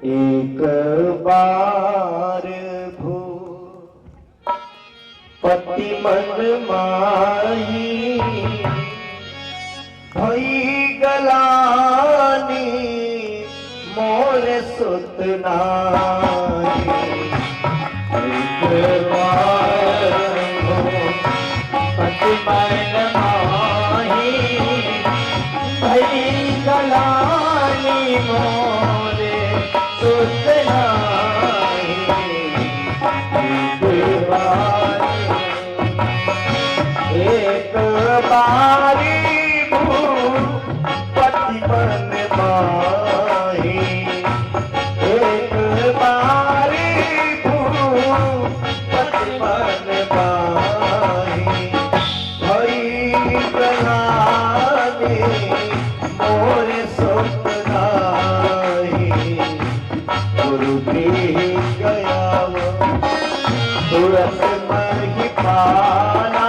एक बार भू पति मन माही भई गलानी मोर सुत नाही। एक बार भू पति मन माही भई गलानी मोर सुत नाही। एक बारी पति मन माही एक बारी पति मन माही भई गलानी मोर सुत नाही। गुरु गया तुरंत मही पाला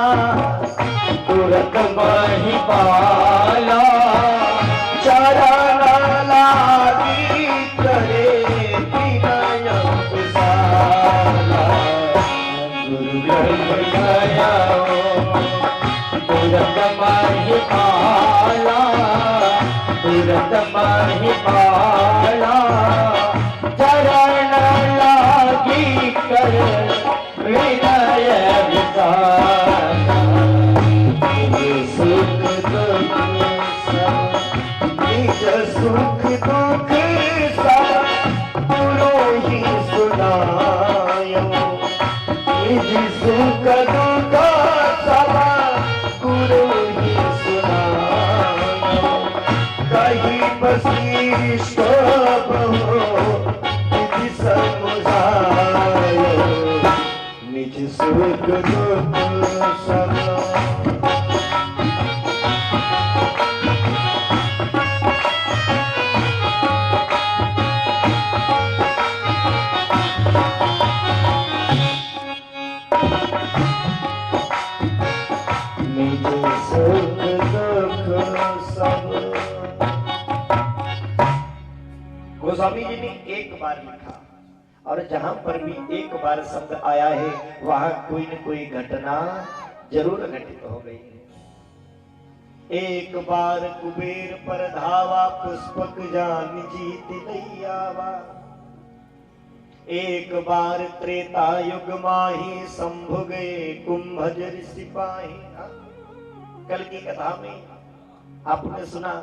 तुरंत मही पाला चरण लागी करे विनय कुशाला। गुरु गया तुरंत मही पाला तुरंत मही पाला चरण लागी करे विनय विशाला। सुख दुख सब निज सुख दुख सब गुरु ही सुनायो। निज सुख दुख सब गुरु ही सुनायो। कहीं वशिष्ठ बहु निज समुझायो। निज सुख दुख सब गोस्वामी जी ने एक बार लिखा और जहां पर भी एक बार शब्द आया है वहां कोई न कोई घटना जरूर घटित हो गई है। एक बार कुबेर पर धावा पुष्पक जान जीत लैयावा। एक बार त्रेता युग माही शंभु गए कुंभज सिपाही। कल की कथा में आपने सुना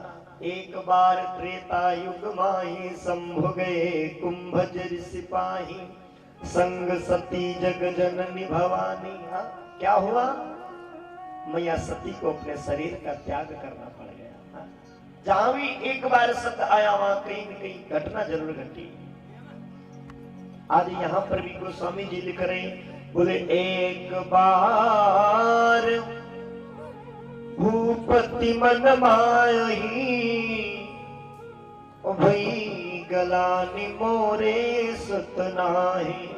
एक बार त्रेता युग माही शंभु गए कुंभज सिपाही। संग सती जग जननी भवानी। क्या हुआ? मैया सती को अपने शरीर का त्याग करना पड़ गया। जहां भी एक बार शब्द आया वहां कहीं न कहीं घटना जरूर घटी। आज यहां पर भी गोस्वामी जी लिख रहे हैं, बोले एक बार भूपति मन माही भई गलानी मोरे सुत नाही।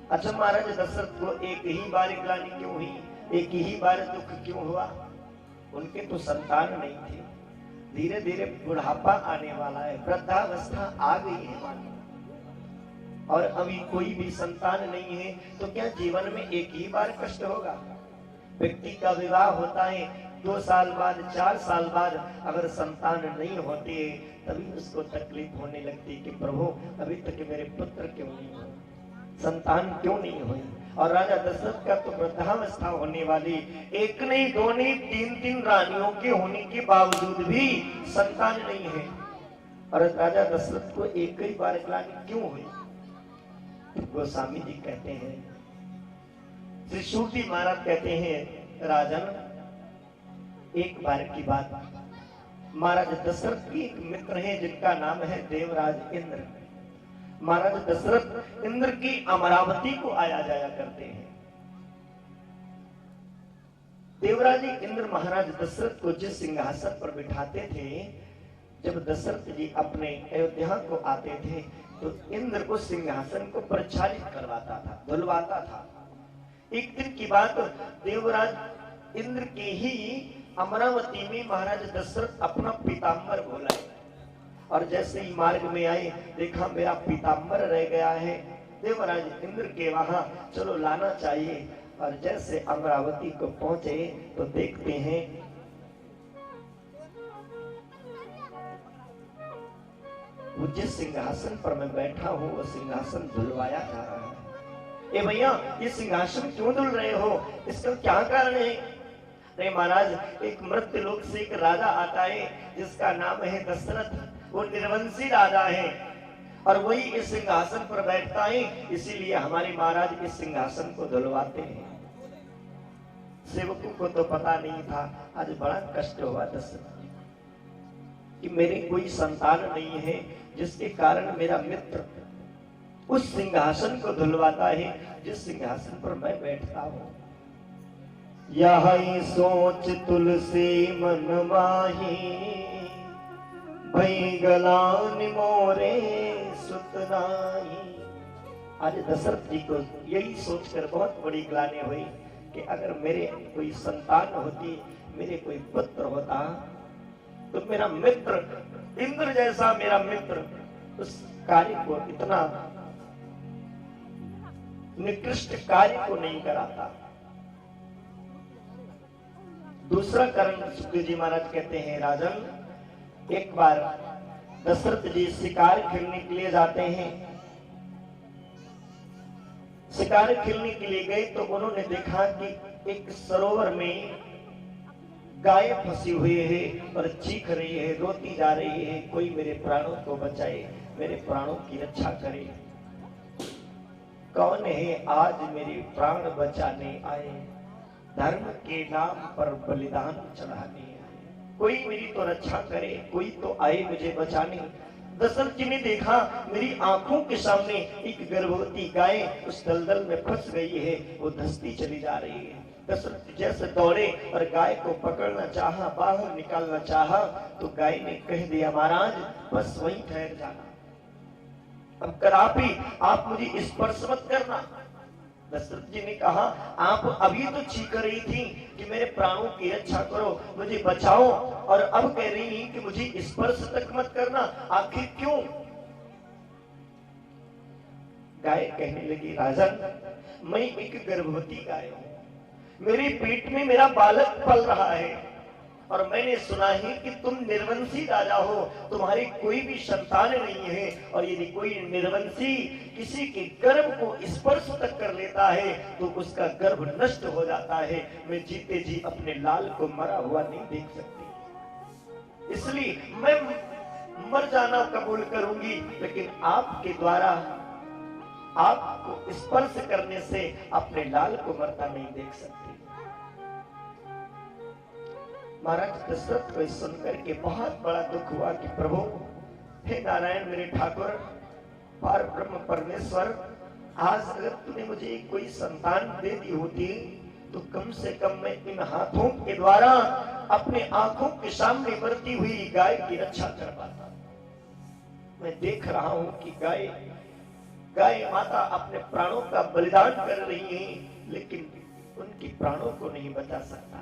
अच्छा, महाराज दशरथ को एक ही बार गलानी क्यों हुई? एक ही बार दुख क्यों हुआ? उनके तो संतान नहीं थे। धीरे धीरे बुढ़ापा आने वाला है, वृद्धावस्था आ गई है और अभी कोई भी संतान नहीं है, तो क्या जीवन में एक ही बार कष्ट होगा? व्यक्ति का विवाह होता है 2 साल बाद 4 साल बाद अगर संतान नहीं होती है तभी उसको तकलीफ होने लगती कि प्रभु अभी तक मेरे पुत्र क्यों नहीं हुए, संतान क्यों नहीं हुई। और राजा दशरथ का तो वृद्धावस्था होने वाली, एक नहीं दो नहीं 3 रानियों के होने के बावजूद भी संतान नहीं है। और राजा दशरथ को एक ही बार गलानी क्यों हुई? गोस्वामी जी कहते हैं, श्री सूती महाराज कहते हैं, राजन एक बार की बात, महाराज दशरथ की एक मित्र है जिनका नाम है देवराज इंद्र। महाराज दशरथ इंद्र की अमरावती को आया जाया करते हैं। देवराज इंद्र महाराज दशरथ को जिस सिंहासन पर बिठाते थे, जब दशरथ जी अपने अयोध्या को आते थे तो इंद्र को सिंहासन को प्रक्षालित करवाता था, धुलवाता था। एक दिन की बात, देवराज इंद्र के ही अमरावती में महाराज दशरथ अपना पीताम्बर बोलाए और जैसे ही मार्ग में आए देखा मेरा पीताम्बर रह गया है, देवराज इंद्र के वहां चलो लाना चाहिए। और जैसे अमरावती को पहुंचे तो देखते हैं वो जिस सिंहासन पर मैं बैठा हूं वो सिंहासन धुलवाया जा रहा है। ए भैया, ये सिंहासन क्यों धुल रहे हो, इसका क्या कारण है? अरे महाराज, एक मृत्यु लोक से एक राजा आता है जिसका नाम है दशरथ, वो निर्वंशी राजा है और वही इस सिंहासन पर बैठता है, इसीलिए हमारे महाराज इस सिंहासन को धुलवाते हैं। सेवकों को तो पता नहीं था, आज बड़ा कष्ट हुआ दशरथ कि मेरे कोई संतान नहीं है, जिसके कारण मेरा मित्र उस सिंहासन को धुलवाता है जिस सिंहासन पर मैं बैठता हूं। यही सोच तुलसी मन माही, भई गलान मोरे सुत नाही। आज दशरथ जी को यही सोचकर बहुत बड़ी ग्लानि हुई कि अगर मेरे कोई संतान होती, मेरे कोई पुत्र होता, तो मेरा मित्र इंद्र जैसा मेरा मित्र उस कार्य को, इतना निकृष्ट कार्य को नहीं कराता। दूसरा कारण सुखदेव जी महाराज कहते हैं, राजन, एक बार दशरथ जी शिकार खेलने के लिए जाते हैं। शिकार खेलने के लिए गए तो उन्होंने देखा कि एक सरोवर में गाय फंसी हुई है और चीख रही है, रोती जा रही है, कोई मेरे प्राणों को बचाए, मेरे प्राणों की रक्षा करे। कौन है आज मेरे प्राण बचाने आए, धर्म के नाम पर बलिदान चढ़ाने आए, कोई मेरी तो रक्षा करे, कोई तो आए मुझे बचाने। दशरथ जी ने देखा मेरी आंखों के सामने एक गर्भवती गाय उस दलदल में फंस गई है, वो धंसती चली जा रही है। दशरथ जैसे दौड़े और गाय को पकड़ना चाहा, बाहर निकालना चाहा, तो गाय ने कह दिया, महाराज बस वहीं ठहर जाना, अब करापी आप मुझे स्पर्श मत करना। दशरथ जी ने कहा, आप अभी तो चीख रही थी कि मेरे प्राणों की रक्षा करो, मुझे बचाओ, और अब कह रही कि मुझे स्पर्श तक मत करना, आखिर क्यों? गाय कहने लगी, राजन, मैं एक गर्भवती गाय हूं, मेरे पेट में मेरा बालक पल रहा है और मैंने सुना है कि तुम निर्वंशी राजा हो, तुम्हारी कोई भी संतान नहीं है, और यदि कोई निर्वंशी किसी के गर्भ को स्पर्श तक कर लेता है तो उसका गर्भ नष्ट हो जाता है। मैं जीते जी अपने लाल को मरा हुआ नहीं देख सकती, इसलिए मैं मर जाना कबूल करूंगी, लेकिन आपके द्वारा आपको स्पर्श करने से अपने लाल को मरता नहीं देख सकती। महाराज दशरथ को सुनकर के बहुत बड़ा दुख हुआ कि प्रभु, हे नारायण मेरे ठाकुर, पार ब्रह्म परमेश्वर, आज अगर तूने मुझे कोई संतान दे दी होती तो कम से कम मैं इन हाथों के द्वारा अपने आंखों के सामने मरती हुई गाय की रक्षा कर पाता। मैं देख रहा हूं कि गाय माता अपने प्राणों का बलिदान कर रही है, लेकिन उनकी प्राणों को नहीं बचा सकता।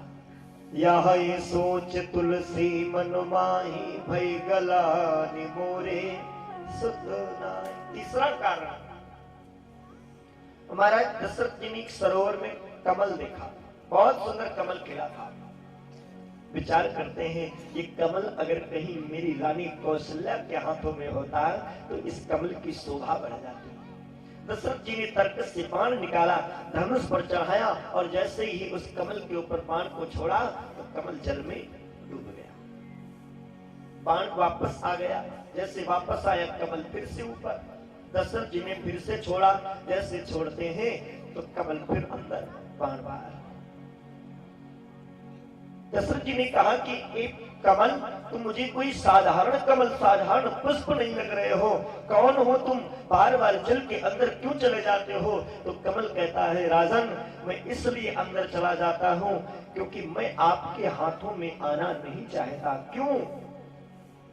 यह सोच तुलसी मन माही, भई गलानि मोरे सुत नाहि। तीसरा कारण, हमारा दशरथ जी ने एक सरोवर में कमल देखा, बहुत सुंदर कमल खिला था। विचार करते हैं ये कमल अगर कहीं मेरी रानी कौशल्या के हाथों में होता तो इस कमल की शोभा बढ़ जाती। दशरथ जी ने तर्क से बाण निकाला, धनुष पर चढ़ाया, और जैसे ही उस कमल के ऊपर बाण को छोड़ा तो कमल जल में डूब गया। बाण वापस आ गया, जैसे वापस आया कमल फिर से ऊपर। दशरथ जी ने फिर से छोड़ा, जैसे छोड़ते हैं तो कमल फिर अंदर, बाण बाहर। दशरथ जी ने कहा कि एक कमल, तुम मुझे कोई साधारण कमल, साधारण पुष्प नहीं लग रहे हो, कौन हो तुम, बार बार जल के अंदर क्यों चले जाते हो? तो कमल कहता है, राजन, मैं इसलिए अंदर चला जाता हूं क्योंकि मैं आपके हाथों में आना नहीं चाहता। क्यों?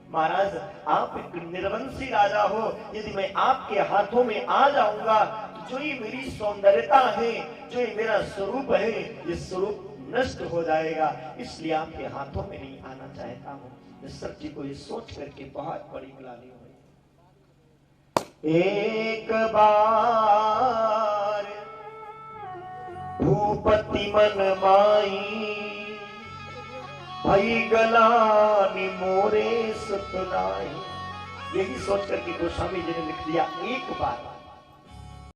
महाराज, आप एक निर्वंशी राजा हो, यदि मैं आपके हाथों में आ जाऊंगा तो जो ये मेरी सौंदर्यता है, जो ये मेरा स्वरूप है, ये स्वरूप नष्ट हो जाएगा, इसलिए आपके हाथों में नहीं आना चाहता हूं। दशरथ जी को ये सोच करके बहुत बड़ी ग्लानि हुई। एक बार भूपति मन माई भई गलानि मोरे सुतनाई। यही सोच करके गोस्वामी जी ने लिख दिया, एक बार